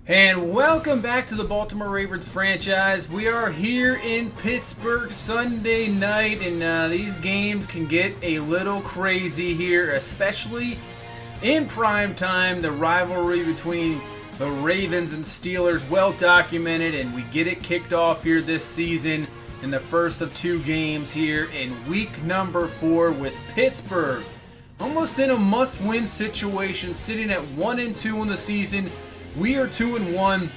And welcome back to the Baltimore Ravens franchise. We are here in Pittsburgh Sunday night, and these games can get a little crazy here, especially in prime time. The rivalry between the Ravens and Steelers, well documented, and we get it kicked off here this season in the first of two games here in week number 4 with Pittsburgh almost in a must-win situation, sitting at 1-2 in the season. We are 2-1.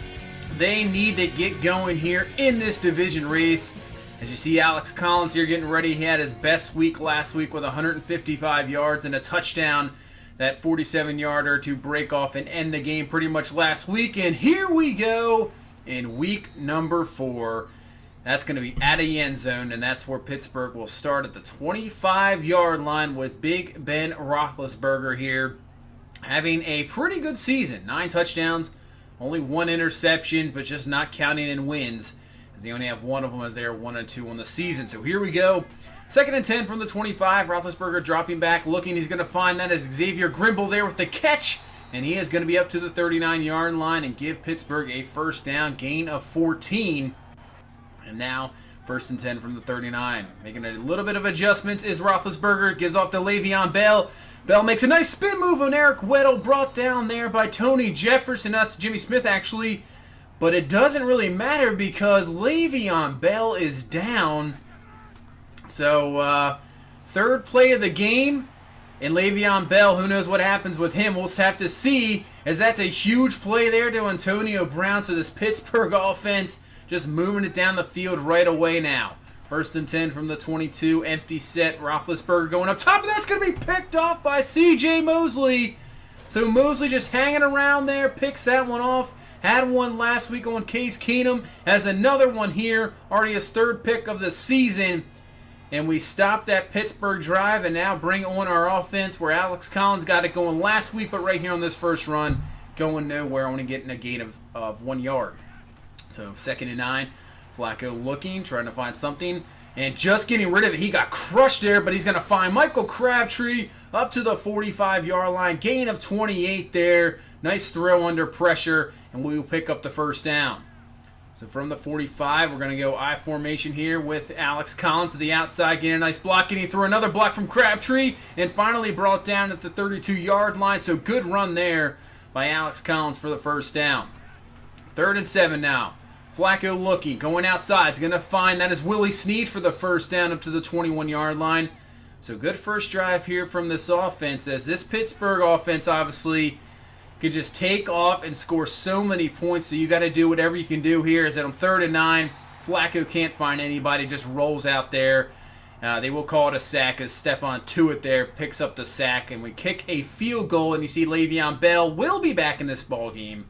They need to get going here in this division race. As you see Alex Collins here getting ready. He had his best week last week with 155 yards and a touchdown. That 47-yarder to break off and end the game pretty much last week. And here we go in week number 4. That's going to be at a end zone, and that's where Pittsburgh will start at the 25-yard line with Big Ben Roethlisberger here, having a pretty good season. 9 touchdowns, only 1 interception, but just not counting in wins, as they only have one of them as they are 1-2 on the season. So here we go. 2nd and 10 from the 25. Roethlisberger dropping back, looking. He's going to find that as Xavier Grimble there with the catch, and he is going to be up to the 39-yard line and give Pittsburgh a first down, gain of 14. And now, 1st and 10 from the 39. Making a little bit of adjustments is Roethlisberger. Gives off to Le'Veon Bell. Bell makes a nice spin move on Eric Weddle, brought down there by Tony Jefferson. That's Jimmy Smith, actually. But it doesn't really matter because Le'Veon Bell is down. So, third play of the game. And Le'Veon Bell, who knows what happens with him. We'll have to see, as that's a huge play there to Antonio Brown. So this Pittsburgh offense just moving it down the field right away now. 1st and 10 from the 22, empty set. Roethlisberger going up top, and that's going to be picked off by C.J. Mosley. So Mosley just hanging around there, picks that one off. Had one last week on Case Keenum, has another one here, already his 3rd pick of the season. And we stop that Pittsburgh drive and now bring on our offense where Alex Collins got it going last week, but right here on this first run, going nowhere, only getting a gain of 1 yard. So 2nd and 9. Flacco looking, trying to find something, and just getting rid of it. He got crushed there, but he's going to find Michael Crabtree up to the 45-yard line. Gain of 28 there. Nice throw under pressure, and we will pick up the first down. So from the 45, we're going to go I formation here with Alex Collins to the outside, getting a nice block, getting through another block from Crabtree, and finally brought down at the 32-yard line. So good run there by Alex Collins for the first down. 3rd and 7 now. Flacco looking, going outside. He's going to find that is Willie Snead for the first down up to the 21-yard line. So good first drive here from this offense, as this Pittsburgh offense obviously can just take off and score so many points. So you got to do whatever you can do here. Is that on 3rd and 9, Flacco can't find anybody, just rolls out there. They will call it a sack as Stephon Tuitt there picks up the sack, and we kick a field goal. And you see Le'Veon Bell will be back in this ball game.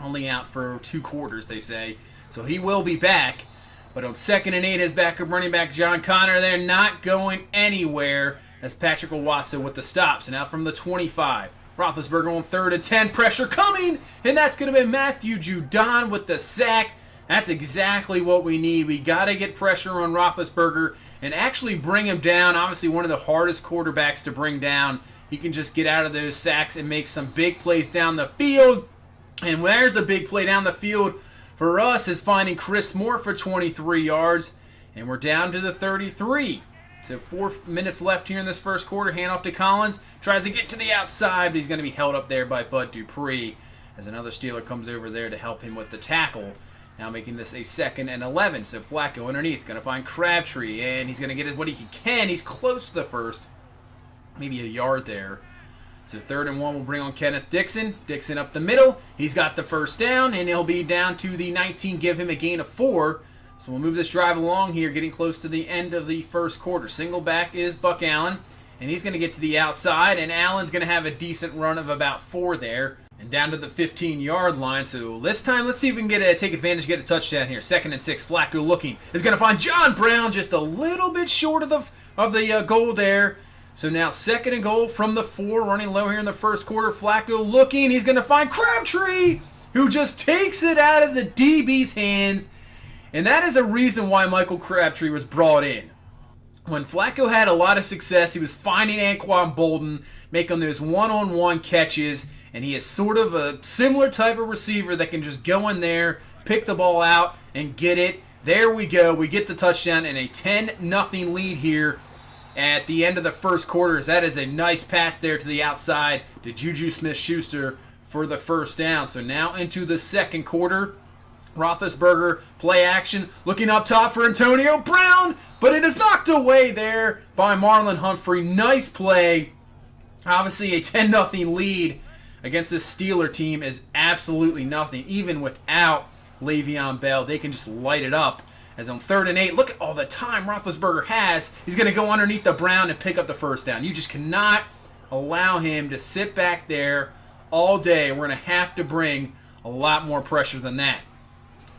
Only out for 2 quarters, they say. So he will be back. But on 2nd and 8, his backup running back, John Connor, they're not going anywhere. As Patrick Owusu with the stop. So now from the 25. Roethlisberger on 3rd and 10. Pressure coming. And that's going to be Matthew Judon with the sack. That's exactly what we need. We got to get pressure on Roethlisberger and actually bring him down. Obviously one of the hardest quarterbacks to bring down. He can just get out of those sacks and make some big plays down the field. And there's the big play down the field for us, is finding Chris Moore for 23 yards. And we're down to the 33. So 4 minutes left here in this first quarter. Handoff to Collins. Tries to get to the outside, but he's going to be held up there by Bud Dupree as another Steeler comes over there to help him with the tackle. Now making this a 2nd and 11. So Flacco underneath. Going to find Crabtree, and he's going to get it what he can. He's close to the first. Maybe a yard there. So 3rd and 1 will bring on Kenneth Dixon. Dixon up the middle. He's got the first down, and he'll be down to the 19, give him a gain of 4. So we'll move this drive along here, getting close to the end of the first quarter. Single back is Buck Allen, and he's going to get to the outside, and Allen's going to have a decent run of about 4 there, and down to the 15-yard line. So this time, let's see if we can take advantage, get a touchdown here. 2nd and 6, Flacco looking. Is going to find John Brown just a little bit short of the goal there. So now 2nd and goal from the 4, running low here in the first quarter. Flacco looking. He's going to find Crabtree, who just takes it out of the DB's hands. And that is a reason why Michael Crabtree was brought in. When Flacco had a lot of success, he was finding Anquan Bolden, making those one-on-one catches, and he is sort of a similar type of receiver that can just go in there, pick the ball out, and get it. There we go. We get the touchdown and a 10-0 lead here at the end of the first quarter. That is a nice pass there to the outside to Juju Smith-Schuster for the first down. So now into the second quarter. Roethlisberger, play action, looking up top for Antonio Brown, but it is knocked away there by Marlon Humphrey. Nice play. Obviously a 10-0 lead against this Steeler team is absolutely nothing. Even without Le'Veon Bell, they can just light it up. As on 3rd and 8, look at all the time Roethlisberger has. He's going to go underneath the Brown and pick up the first down. You just cannot allow him to sit back there all day. We're going to have to bring a lot more pressure than that.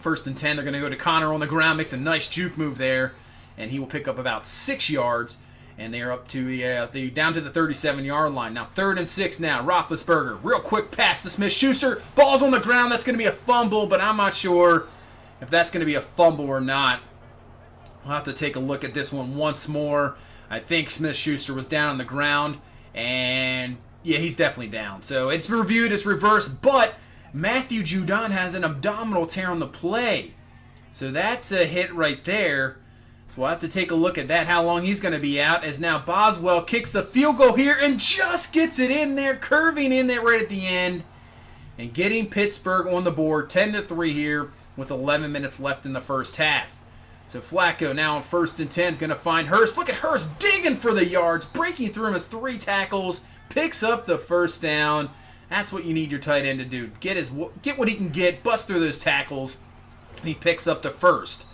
1st and 10, they're going to go to Connor on the ground, makes a nice juke move there, and he will pick up about 6 yards, and they're up to down to the 37-yard line. Now 3rd and 6 now, Roethlisberger, real quick pass to Smith-Schuster, ball's on the ground, that's going to be a fumble, but I'm not sure if that's going to be a fumble or not. We'll have to take a look at this one once more. I think Smith-Schuster was down on the ground, and yeah, he's definitely down. So it's reviewed, it's reversed, but Matthew Judon has an abdominal tear on the play. So that's a hit right there. So we'll have to take a look at that, how long he's going to be out, as now Boswell kicks the field goal here and just gets it in there, curving in there right at the end, and getting Pittsburgh on the board, 10-3 here with 11 minutes left in the first half. So Flacco now on 1st and 10 is going to find Hurst. Look at Hurst digging for the yards, breaking through him as 3 tackles, picks up the first down. That's what you need your tight end to do. Get what he can get, bust through those tackles, and he picks up the first.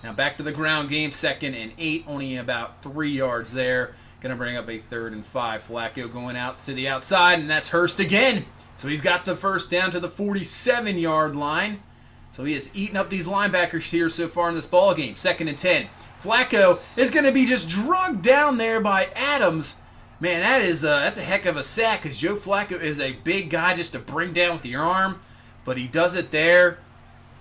Now back to the ground game, 2nd and 8, only about 3 yards there. Going to bring up a 3rd and 5. Flacco going out to the outside, and that's Hurst again. So he's got the first down to the 47-yard line. So he has eaten up these linebackers here so far in this ball game. 2nd and 10. Flacco is going to be just drugged down there by Adams. Man, that's a heck of a sack, because Joe Flacco is a big guy just to bring down with your arm. But he does it there.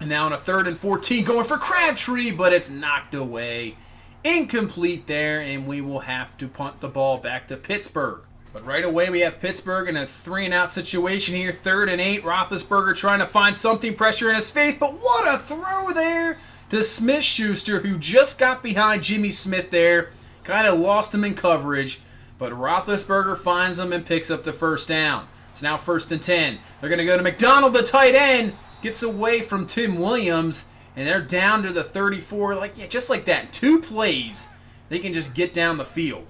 And now on a 3rd and 14, going for Crabtree, but it's knocked away. Incomplete there, and we will have to punt the ball back to Pittsburgh. But right away, we have Pittsburgh in a 3-and-out situation here. 3rd and 8, Roethlisberger trying to find something, pressure in his face, but what a throw there to Smith-Schuster, who just got behind Jimmy Smith there. Kind of lost him in coverage. But Roethlisberger finds them and picks up the first down. It's now 1st and 10. They're going to go to McDonald, the tight end. Gets away from Tim Williams. And they're down to the 34. Just like that. 2 plays, they can just get down the field.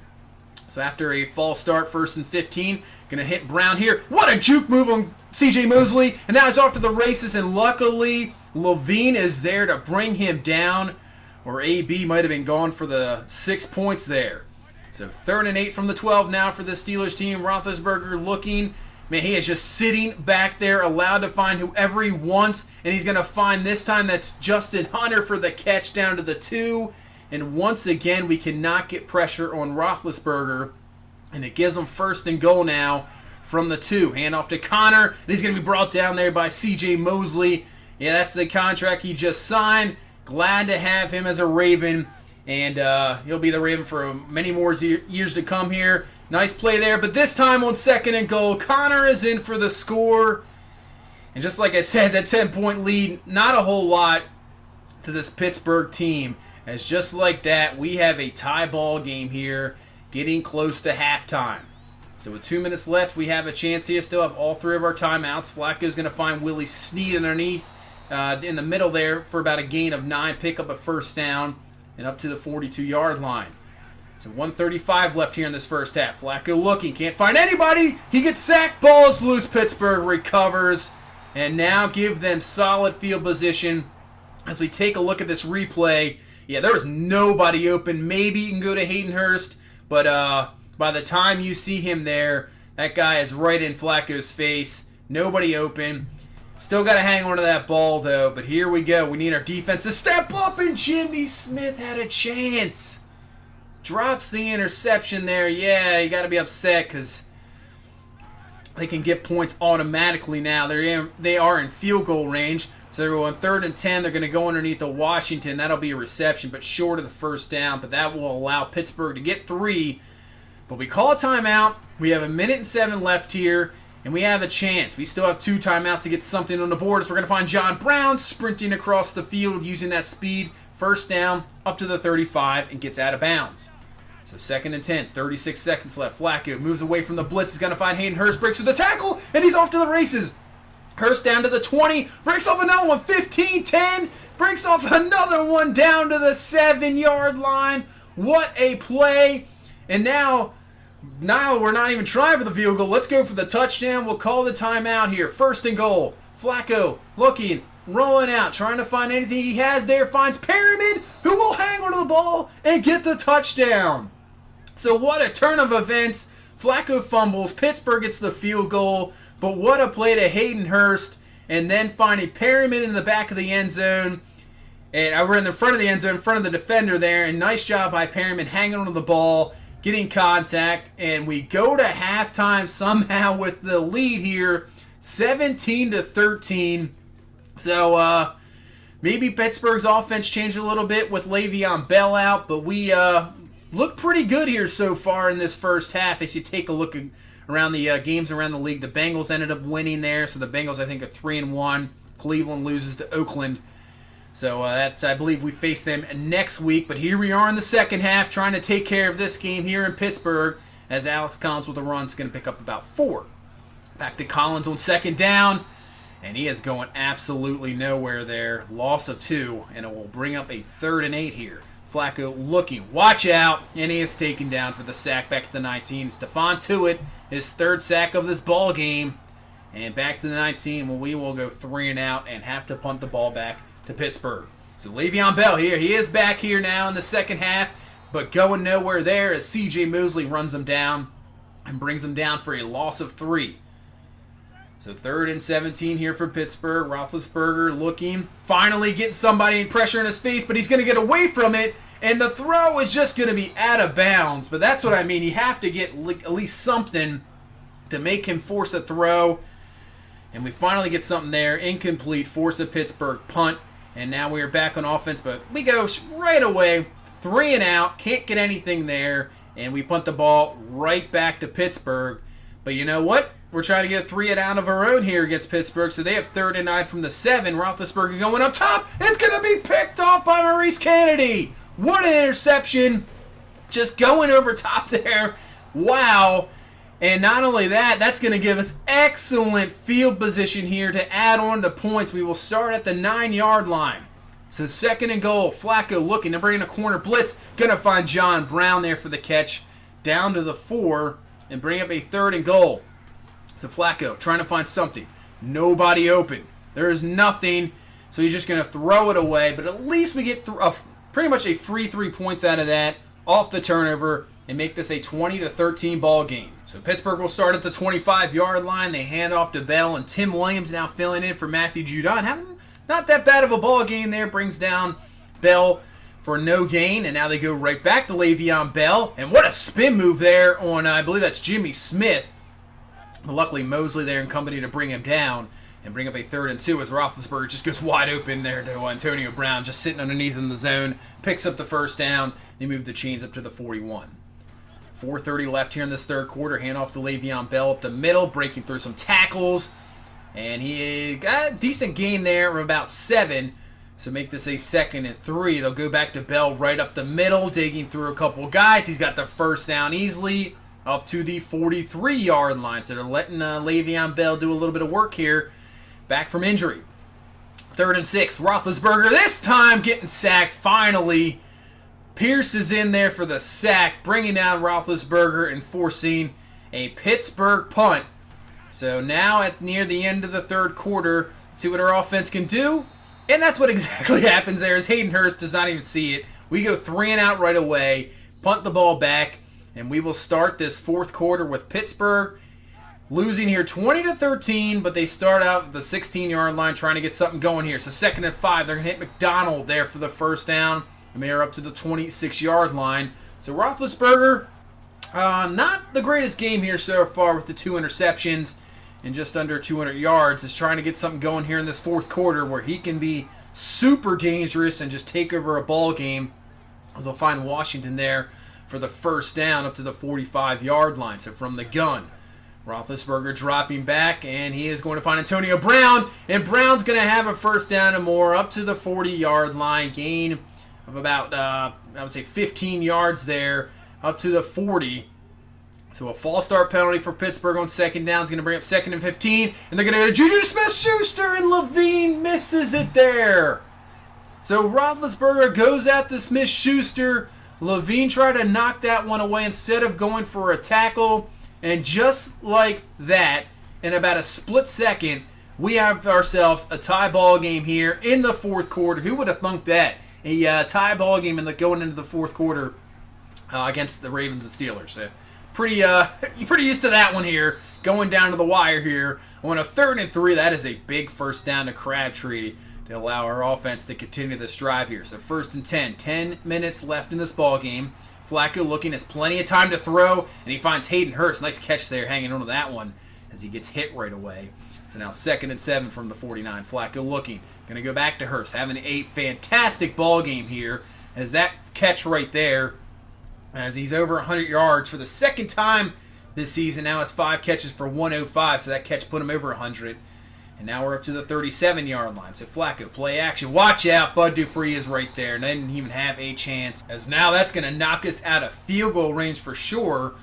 So after a false start, 1st and 15. Going to hit Brown here. What a juke move on C.J. Mosley. And now he's off to the races. And luckily, Levine is there to bring him down. Or A.B. might have been gone for the 6 points there. So 3rd and 8 from the 12 now for the Steelers team. Roethlisberger looking. Man, he is just sitting back there, allowed to find whoever he wants. And he's going to find this time that's Justin Hunter for the catch down to the 2. And once again, we cannot get pressure on Roethlisberger. And it gives him 1st and goal now from the 2. Handoff to Connor. And he's going to be brought down there by C.J. Mosley. Yeah, that's the contract he just signed. Glad to have him as a Raven. And he'll be the Raven for many more years to come here. Nice play there, but this time on 2nd and goal, Connor is in for the score. And just like I said, that 10-point lead, not a whole lot to this Pittsburgh team. As just like that, we have a tie ball game here, getting close to halftime. So with 2 minutes left, we have a chance here. Still have all 3 of our timeouts. Flacco's going to find Willie Snead underneath in the middle there for about a gain of 9, pick up a first down. And up to the 42-yard line. So 1:35 left here in this first half. Flacco looking, can't find anybody. He gets sacked, ball is loose. Pittsburgh recovers. And now give them solid field position. As we take a look at this replay, yeah, there was nobody open. Maybe you can go to Hayden Hurst. But by the time you see him there, that guy is right in Flacco's face. Nobody open. Still got to hang on to that ball, though. But here we go. We need our defense to step up, and Jimmy Smith had a chance. Drops the interception there. Yeah, you got to be upset because they can get points automatically now. They are in field goal range. So they're on 3rd and 10. They're going to go underneath the Washington. That'll be a reception, but short of the first down. But that will allow Pittsburgh to get 3. But we call a timeout. We have 1:07 left here. And we have a chance. We still have 2 timeouts to get something on the board. So we're going to find John Brown sprinting across the field using that speed. First down, up to the 35, and gets out of bounds. So 2nd and 10, 36 seconds left. Flacco moves away from the blitz. He's going to find Hayden Hurst, breaks through the tackle, and he's off to the races. Hurst down to the 20, breaks off another one, 15, 10, breaks off another one down to the 7-yard line. What a play. And now we're not even trying for the field goal. Let's go for the touchdown. We'll call the timeout here. 1st and goal. Flacco looking, rolling out, trying to find anything he has there. Finds Perriman, who will hang onto the ball and get the touchdown. So what a turn of events. Flacco fumbles. Pittsburgh gets the field goal. But what a play to Hayden Hurst. And then finding Perriman in the back of the end zone. And we're in the front of the end zone, in front of the defender there. And nice job by Perriman hanging onto the ball, getting contact. And we go to halftime somehow with the lead here, 17-13. So maybe Pittsburgh's offense changed a little bit with Le'Veon Bell out. But we look pretty good here so far in this first half. As you take a look around the games around the league, the Bengals ended up winning there. So the Bengals, I think, are 3-1. Cleveland loses to Oakland. So that's, I believe, we face them next week. But here we are in the second half trying to take care of this game here in Pittsburgh as Alex Collins with a run is going to pick up about 4. Back to Collins on 2nd down. And he is going absolutely nowhere there. Loss of 2. And it will bring up a 3rd and 8 here. Flacco looking. Watch out. And he is taken down for the sack back to the 19. Stephon Tuitt, his 3rd sack of this ball game. And back to the 19. Well, we will go 3 and out and have to punt the ball back to Pittsburgh. So Le'Veon Bell here. He is back here now in the second half, but going nowhere there as C.J. Mosley runs him down and brings him down for a loss of 3. So 3rd and 17 here for Pittsburgh. Roethlisberger looking, finally getting somebody in pressure in his face, but he's going to get away from it, and the throw is just going to be out of bounds. But that's what I mean. You have to get at least something to make him force a throw. And we finally get something there. Incomplete. Force a Pittsburgh punt. And now we are back on offense, but we go right away, 3 and out, can't get anything there, and we punt the ball right back to Pittsburgh. But you know what? We're trying to get 3 and out of our own here against Pittsburgh, so they have 3rd and 9 from the 7. Roethlisberger going up top. It's going to be picked off by Maurice Kennedy. What an interception. Just going over top there. Wow. And not only that, that's going to give us excellent field position here to add on to points. We will start at the 9-yard line. So 2nd and goal. Flacco looking to bring in a corner blitz. Going to find John Brown there for the catch. Down to the 4 and bring up a 3rd and goal. So Flacco trying to find something. Nobody open. There is nothing. So he's just going to throw it away. But at least we get pretty much a free 3 points out of that off the turnover and make this a 20-13 ball game. So Pittsburgh will start at the 25-yard line. They hand off to Bell, and Tim Williams now filling in for Matthew Judon. Having not that bad of a ball game there. Brings down Bell for no gain, and now they go right back to Le'Veon Bell. And what a spin move there on, I believe that's Jimmy Smith. But luckily Mosley there and company to bring him down and bring up a 3rd and 2 as Roethlisberger just goes wide open there to Antonio Brown, just sitting underneath in the zone, picks up the 1st down. They move the chains up to the 41. 4:30 left here in this 3rd quarter. Hand off to Le'Veon Bell up the middle, breaking through some tackles. And he got a decent gain there of about 7. So make this a 2nd and 3. They'll go back to Bell right up the middle, digging through a couple guys. He's got the 1st down easily up to the 43-yard line. So they're letting Le'Veon Bell do a little bit of work here, back from injury. 3rd and 6. Roethlisberger this time getting sacked finally. Pierce is in there for the sack, bringing down Roethlisberger and forcing a Pittsburgh punt. So now at near the end of the 3rd quarter, let's see what our offense can do. And that's what exactly happens there, is Hayden Hurst does not even see it. We go 3 and out right away, punt the ball back, and we will start this 4th quarter with Pittsburgh losing here 20-13, but they start out at the 16-yard line trying to get something going here. So 2nd and 5, they're going to hit McDonald there for the 1st down. And they are up to the 26-yard line. So Roethlisberger, not the greatest game here so far with the 2 interceptions and just under 200 yards. Is trying to get something going here in this 4th quarter where he can be super dangerous and just take over a ball game. As they'll find Washington there for the 1st down up to the 45-yard line. So from the gun, Roethlisberger dropping back, and he is going to find Antonio Brown, and Brown's going to have a first down and more up to the 40-yard line, gain of about, I would say 15 yards there, up to the 40. So a false start penalty for Pittsburgh on second down is going to bring up 2nd and 15, and they're going to go to Juju Smith-Schuster, and Levine misses it there. So Roethlisberger goes at the Smith-Schuster. Levine tried to knock that one away instead of going for a tackle. And just like that, in about a split second, we have ourselves a tie ball game here in the fourth quarter. Who would have thunk that? A tie ball game going into the fourth quarter against the Ravens and Steelers. So pretty used to that one here, going down to the wire here. On a 3rd and 3, that is a big first down to Crabtree to allow our offense to continue this drive here. So 1st and 10, 10 minutes left in this ball game. Flacco looking, has plenty of time to throw, and he finds Hayden Hurst. Nice catch there, hanging on to that one as he gets hit right away. So now 2nd and 7 from the 49. Flacco looking, going to go back to Hurst, having a fantastic ball game here as that catch right there, as he's over 100 yards for the second time this season. Now has 5 catches for 105, so that catch put him over 100. And now we're up to the 37-yard line. So Flacco, play action. Watch out. Bud Dupree is right there. And they didn't even have a chance. As now that's going to knock us out of field goal range for sure.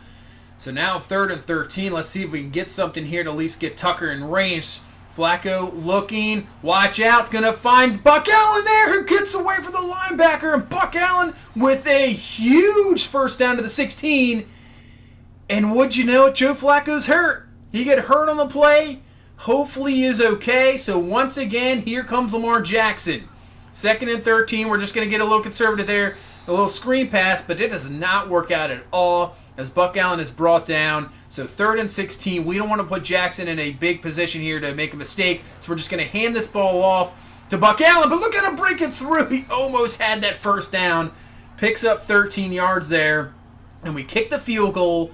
So now 3rd and 13. Let's see if we can get something here to at least get Tucker in range. Flacco looking. Watch out. It's going to find Buck Allen there, who gets away from the linebacker. And Buck Allen with a huge first down to the 16. And would you know it, Joe Flacco's hurt. He got hurt on the play. Hopefully he is okay. So once again, here comes Lamar Jackson. 2nd and 13. We're just going to get a little conservative there. A little screen pass, but it does not work out at all as Buck Allen is brought down. So 3rd and 16. We don't want to put Jackson in a big position here to make a mistake. So we're just going to hand this ball off to Buck Allen. But look at him breaking through. He almost had that first down. Picks up 13 yards there. And we kick the field goal.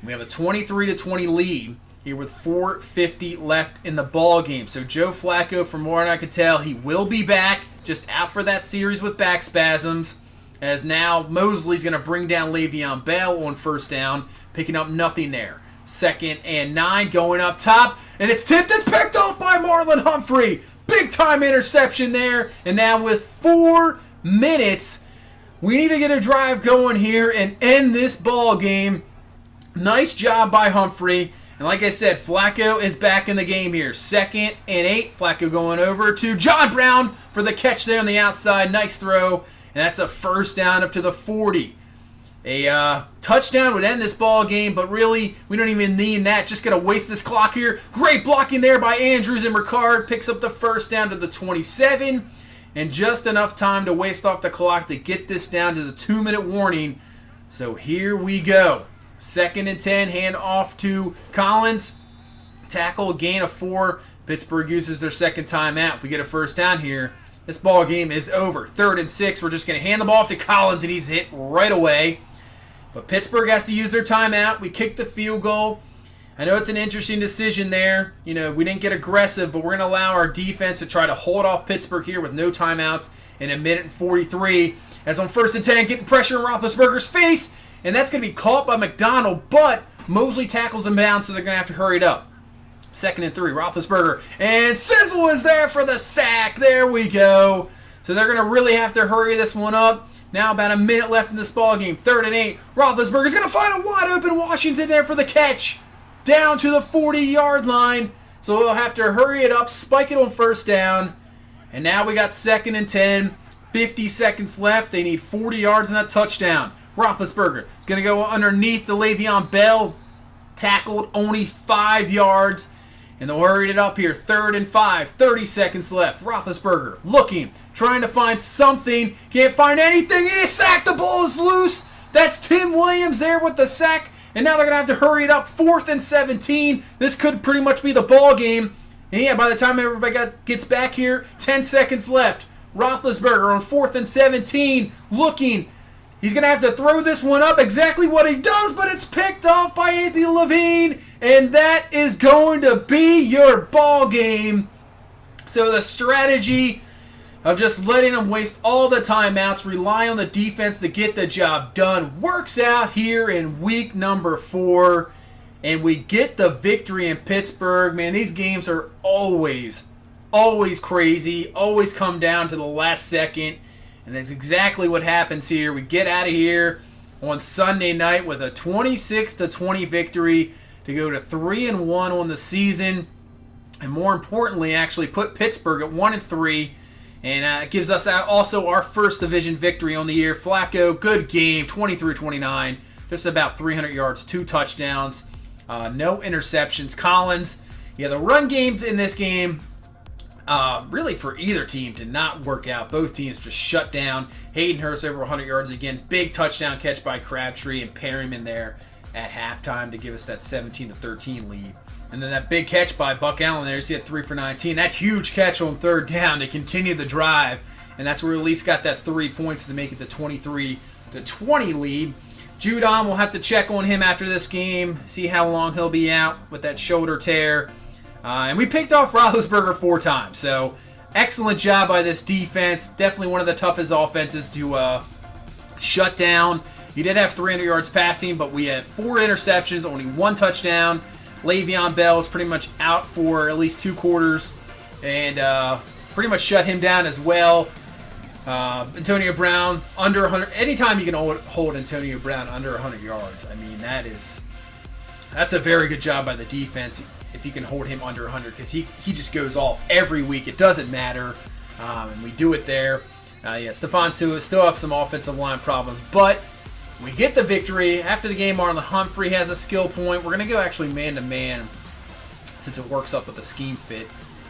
We have a 23-20 lead here with 4:50 left in the ball game. So Joe Flacco, from what I could tell, he will be back, just out for that series with back spasms. As now Mosley's going to bring down Le'Veon Bell on first down, picking up nothing there. 2nd and 9, going up top, and it's tipped. It's picked off by Marlon Humphrey. Big time interception there. And now with 4 minutes, we need to get a drive going here and end this ball game. Nice job by Humphrey. And like I said, Flacco is back in the game here. 2nd and 8. Flacco going over to John Brown for the catch there on the outside. Nice throw. And that's a first down up to the 40. A touchdown would end this ball game, but really, we don't even need that. Just going to waste this clock here. Great blocking there by Andrews, and Ricard picks up the first down to the 27. And just enough time to waste off the clock to get this down to the 2-minute warning. So here we go. 2nd and 10, hand off to Collins. Tackle, gain of 4. Pittsburgh uses their second timeout. If we get a first down here, this ball game is over. 3rd and 6, we're just going to hand the ball off to Collins, and he's hit right away. But Pittsburgh has to use their timeout. We kick the field goal. I know it's an interesting decision there. You know, we didn't get aggressive, but we're going to allow our defense to try to hold off Pittsburgh here with no timeouts in 1:43. As on 1st and 10, getting pressure in Roethlisberger's face. And that's going to be caught by McDonald, but Mosley tackles him down, so they're going to have to hurry it up. 2nd and 3, Roethlisberger. And Sizzle is there for the sack. There we go. So they're going to really have to hurry this one up. Now about a minute left in this ball game. 3rd and 8. Roethlisberger's going to find a wide open Washington there for the catch. Down to the 40-yard line. So they'll have to hurry it up, spike it on first down. And now we got 2nd and 10. 50 seconds left. They need 40 yards in that touchdown. Roethlisberger is going to go underneath the Le'Veon Bell. Tackled only 5 yards. And they'll hurry it up here. 3rd and 5. 30 seconds left. Roethlisberger looking, trying to find something. Can't find anything. He is sacked. The ball is loose. That's Tim Williams there with the sack. And now they're going to have to hurry it up. 4th and 17. This could pretty much be the ball game. And yeah, by the time everybody gets back here, 10 seconds left. Roethlisberger on 4th and 17. Looking. He's going to have to throw this one up, exactly what he does, but it's picked off by Anthony Levine, and that is going to be your ball game. So the strategy of just letting them waste all the timeouts, rely on the defense to get the job done, works out here in week number 4. and we get the victory in Pittsburgh. Man, these games are always crazy, always come down to the last second, and that's exactly what happens here. We get out of here on Sunday night with a 26-20 victory to go to 3-1 on the season, and more importantly, actually put Pittsburgh at 1-3, and it gives us also our first division victory on the year. Flacco, good game, 23-29, just about 300 yards, 2 touchdowns, no interceptions. Collins, the run game in this game, really for either team did not work out. Both teams just shut down. Hayden Hurst over 100 yards again. Big touchdown catch by Crabtree and Perryman there at halftime to give us that 17-13 lead. And then that big catch by Buck Allen there. He had 3 for 19. That huge catch on third down to continue the drive. And that's where we at least got that 3 points to make it the 23-20 lead. Judon, we'll have to check on him after this game, see how long he'll be out with that shoulder tear. And we picked off Roethlisberger 4 times. So excellent job by this defense. Definitely one of the toughest offenses to shut down. He did have 300 yards passing, but we had 4 interceptions, only 1 touchdown. Le'Veon Bell is pretty much out for at least 2 quarters, and pretty much shut him down as well. Antonio Brown under 100. Anytime you can hold Antonio Brown under 100 yards, I mean that's a very good job by the defense. If you can hold him under 100, because he just goes off every week. It doesn't matter, and we do it there. Stephon Tua still have some offensive line problems, but we get the victory. After the game, Marlon Humphrey has a skill point. We're going to go actually man-to-man since it works up with the scheme fit,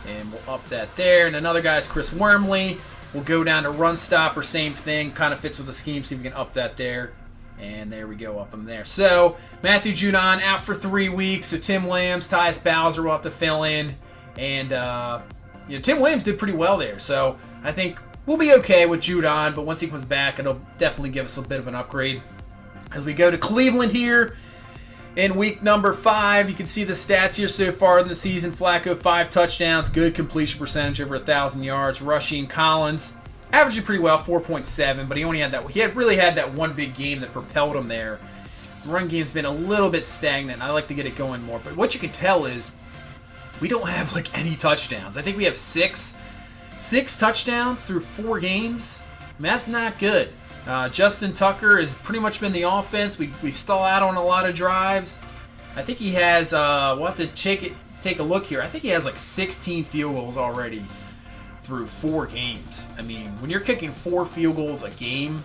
and we'll up that there. And another guy is Chris Wormley. We'll go down to run stopper, same thing, kind of fits with the scheme, see if we can up that there. And there we go, up him there. So, Matthew Judon out for 3 weeks. So, Tim Williams, Tyus Bowser will have to fill in. And, Tim Williams did pretty well there. So, I think we'll be okay with Judon. But once he comes back, it'll definitely give us a bit of an upgrade. As we go to Cleveland here in week number 5, you can see the stats here so far in the season. Flacco, 5 touchdowns, good completion percentage, over 1,000 yards. Rushing, Collins, averaging pretty well, 4.7, but he really had that one big game that propelled him there. The run game's been a little bit stagnant. I like to get it going more, but what you can tell is we don't have any touchdowns. I think we have six touchdowns through 4 games. I mean, that's not good. Justin Tucker has pretty much been the offense. We stall out on a lot of drives. I think he has, we'll have to take a look here. I think he has 16 field goals already through 4 games. I mean, when you're kicking 4 field goals a game,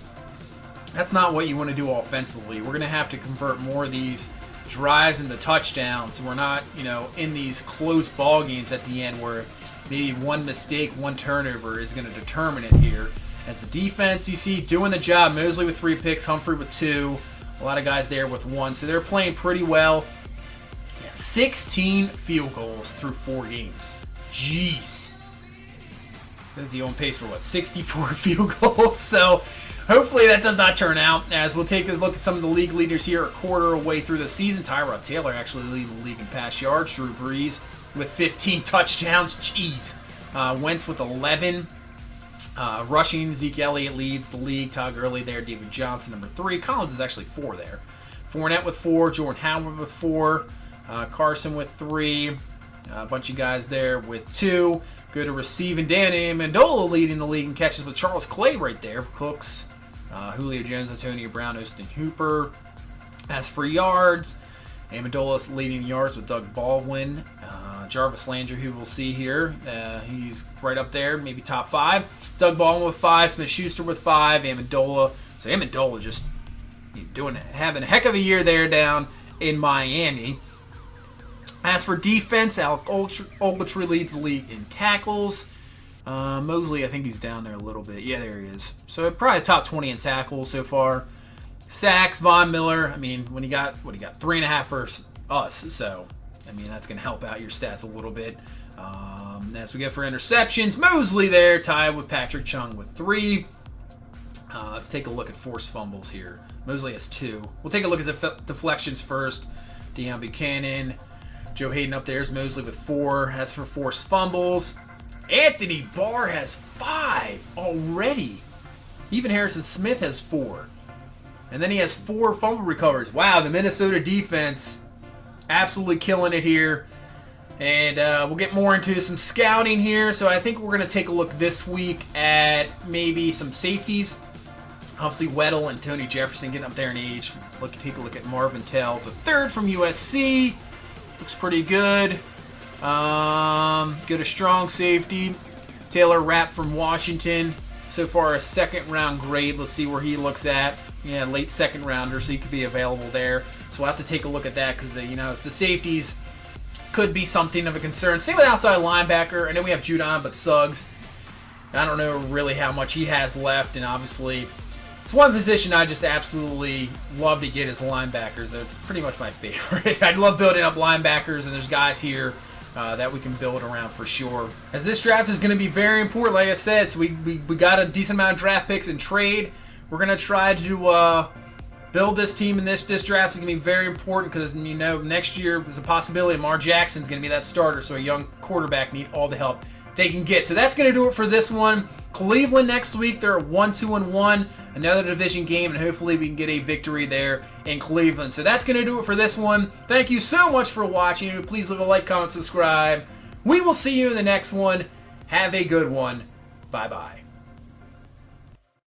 that's not what you want to do offensively. We're going to have to convert more of these drives into touchdowns, so we're not, in these close ball games at the end where maybe one mistake, one turnover is going to determine it here. As the defense, you see, doing the job. Mosley with 3 picks, Humphrey with 2. A lot of guys there with 1. So they're playing pretty well. 16 field goals through 4 games. Jeez. Is he on pace for 64 field goals? So hopefully that does not turn out. As we'll take a look at some of the league leaders here, a quarter away through the season. Tyrod Taylor actually leading the league in pass yards. Drew Brees with 15 touchdowns. Jeez. Wentz with 11. Rushing, Zeke Elliott leads the league. Todd Gurley there. David Johnson, number 3. Collins is actually 4 there. Fournette with 4. Jordan Howard with 4. Carson with 3. A bunch of guys there with 2. Go to receiving. Danny Amendola leading the league in catches with Charles Clay right there. Cooks, Julio Jones, Antonio Brown, Austin Hooper. As for yards, Amendola's leading yards with Doug Baldwin. Jarvis Landry, who we'll see here, he's right up there, maybe top 5. Doug Baldwin with 5, Smith-Schuster with 5, Amendola. So Amendola just having a heck of a year there down in Miami. As for defense, Alec Ogletree leads the league in tackles. Mosley, I think he's down there a little bit. Yeah, there he is. So probably top 20 in tackles so far. Sacks, Von Miller. I mean, when he got 3.5 versus us, so I mean that's going to help out your stats a little bit. As we go for interceptions, Mosley there tied with Patrick Chung with 3. Let's take a look at forced fumbles here. Mosley has 2. We'll take a look at the deflections first. Deion Buchanan, Joe Hayden up there is Mosley with 4. As for forced fumbles, Anthony Barr has 5 already. Even Harrison Smith has 4. And then he has 4 fumble recoveries. Wow, the Minnesota defense absolutely killing it here. And we'll get more into some scouting here. So I think we're going to take a look this week at maybe some safeties. Obviously, Weddle and Tony Jefferson getting up there in age. Take a look at Marvin Tell, the third from USC. Looks pretty good. Get a strong safety. Taylor Rapp from Washington. So far, a second-round grade. Let's see where he looks at. Yeah, late second rounder, so he could be available there. So we'll have to take a look at that because the safeties could be something of a concern. Same with outside linebacker. I know we have Judon, but Suggs, I don't know really how much he has left, and obviously it's one position I just absolutely love to get as linebackers. It's pretty much my favorite. I love building up linebackers, and there's guys here that we can build around for sure. As this draft is going to be very important, like I said, so we got a decent amount of draft picks and trade. We're going to try to build this team, and this draft is going to be very important because, next year there's a possibility Lamar Jackson's going to be that starter, so a young quarterback need all the help they can get. So that's going to do it for this one. Cleveland next week, they're 1-2-1, another division game, and hopefully we can get a victory there in Cleveland. So that's going to do it for this one. Thank you so much for watching. Please leave a like, comment, subscribe. We will see you in the next one. Have a good one. Bye-bye.